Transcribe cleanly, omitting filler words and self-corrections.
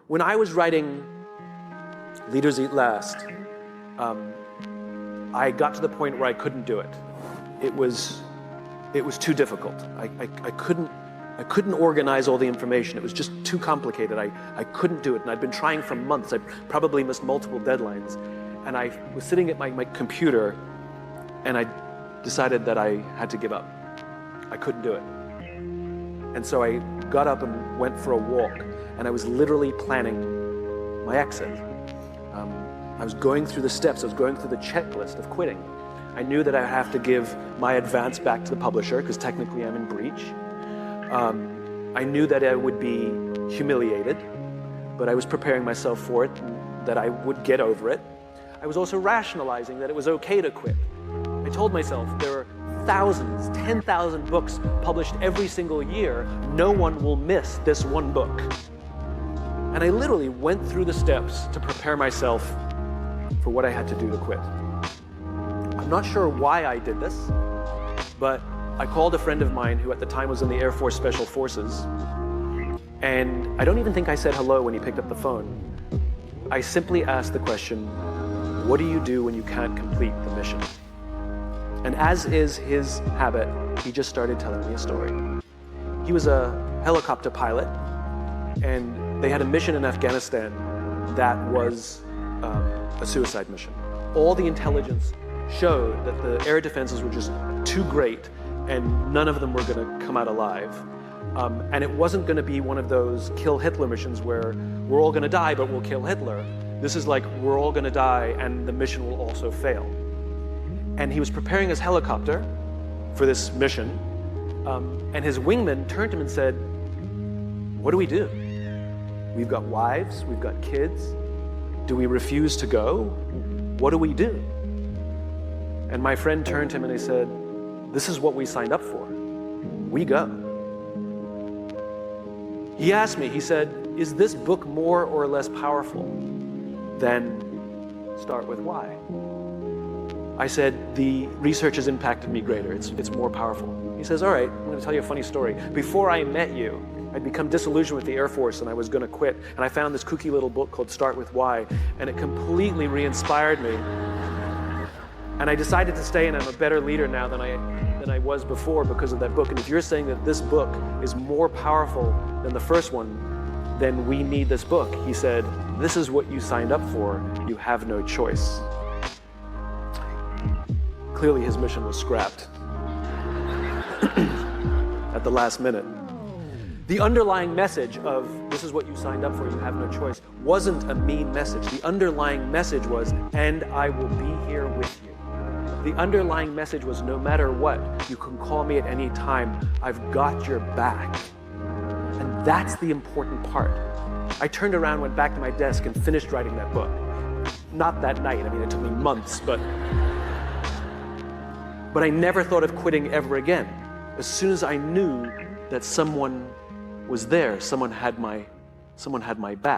When I was writing Leaders Eat Last, I got to the point where I couldn't do it. It was too difficult. I couldn't organize all the information. It was just too complicated. I couldn't do it, and I'd been trying for months. I probably missed multiple deadlines. And I was sitting at my computer, and I decided that I had to give up. I couldn't do it. And so I got up and went for a walk, and I was literally planning my exit. I was going through the steps. I was going through the checklist of quitting. I knew that I have to give my advance back to the publisher, because technically I'm in breach. I knew that I would be humiliated, but I was preparing myself for it, and that I would get over it. I was also rationalizing that it was okay to quit. I told myself there are thousands, 10,000 books published every single year. No one will miss this one book. And I literally went through the steps to prepare myself for what I had to do to quit. I'm not sure why I did this, but I called a friend of mine who at the time was in the Air Force Special Forces, and I don't even think I said hello when he picked up the phone. I simply asked the question, what do you do when you can't complete the mission? And as is his habit, he just started telling me a story. He was a helicopter pilot, and they had a mission in Afghanistan that was a suicide mission. All the intelligence showed that the air defenses were just too great, and none of them were going to come out alive. And it wasn't going to be one of those kill Hitler missions where we're all going to die, but we'll kill Hitler. This is like, we're all going to die, and the mission will also fail. And he was preparing his helicopter for this mission, and his wingman turned to him and said, what do we do? We've got wives, we've got kids. Do we refuse to go? What do we do? And my friend turned to him and he said, this is what we signed up for. We go. He asked me, he said, is this book more or less powerful than Start With Why? I said, the research has impacted me greater. It's more powerful. He says, all right, I'm going to tell you a funny story. Before I met you, I'd become disillusioned with the Air Force and I was going to quit. And I found this kooky little book called Start With Why, and it completely re-inspired me. And I decided to stay, and I'm a better leader now than I was before because of that book. And if you're saying that this book is more powerful than the first one, then we need this book. He said, this is what you signed up for. You have no choice. Clearly his mission was scrapped at the last minute. The underlying message of this is what you signed up for, you have no choice, wasn't a mean message. The underlying message was, and I will be here with you. The underlying message was, no matter what, you can call me at any time. I've got your back. And that's the important part. I turned around, went back to my desk, and finished writing that book. Not that night. I mean, it took me months, but I never thought of quitting ever again. As soon as I knew that someone was there, someone had my back.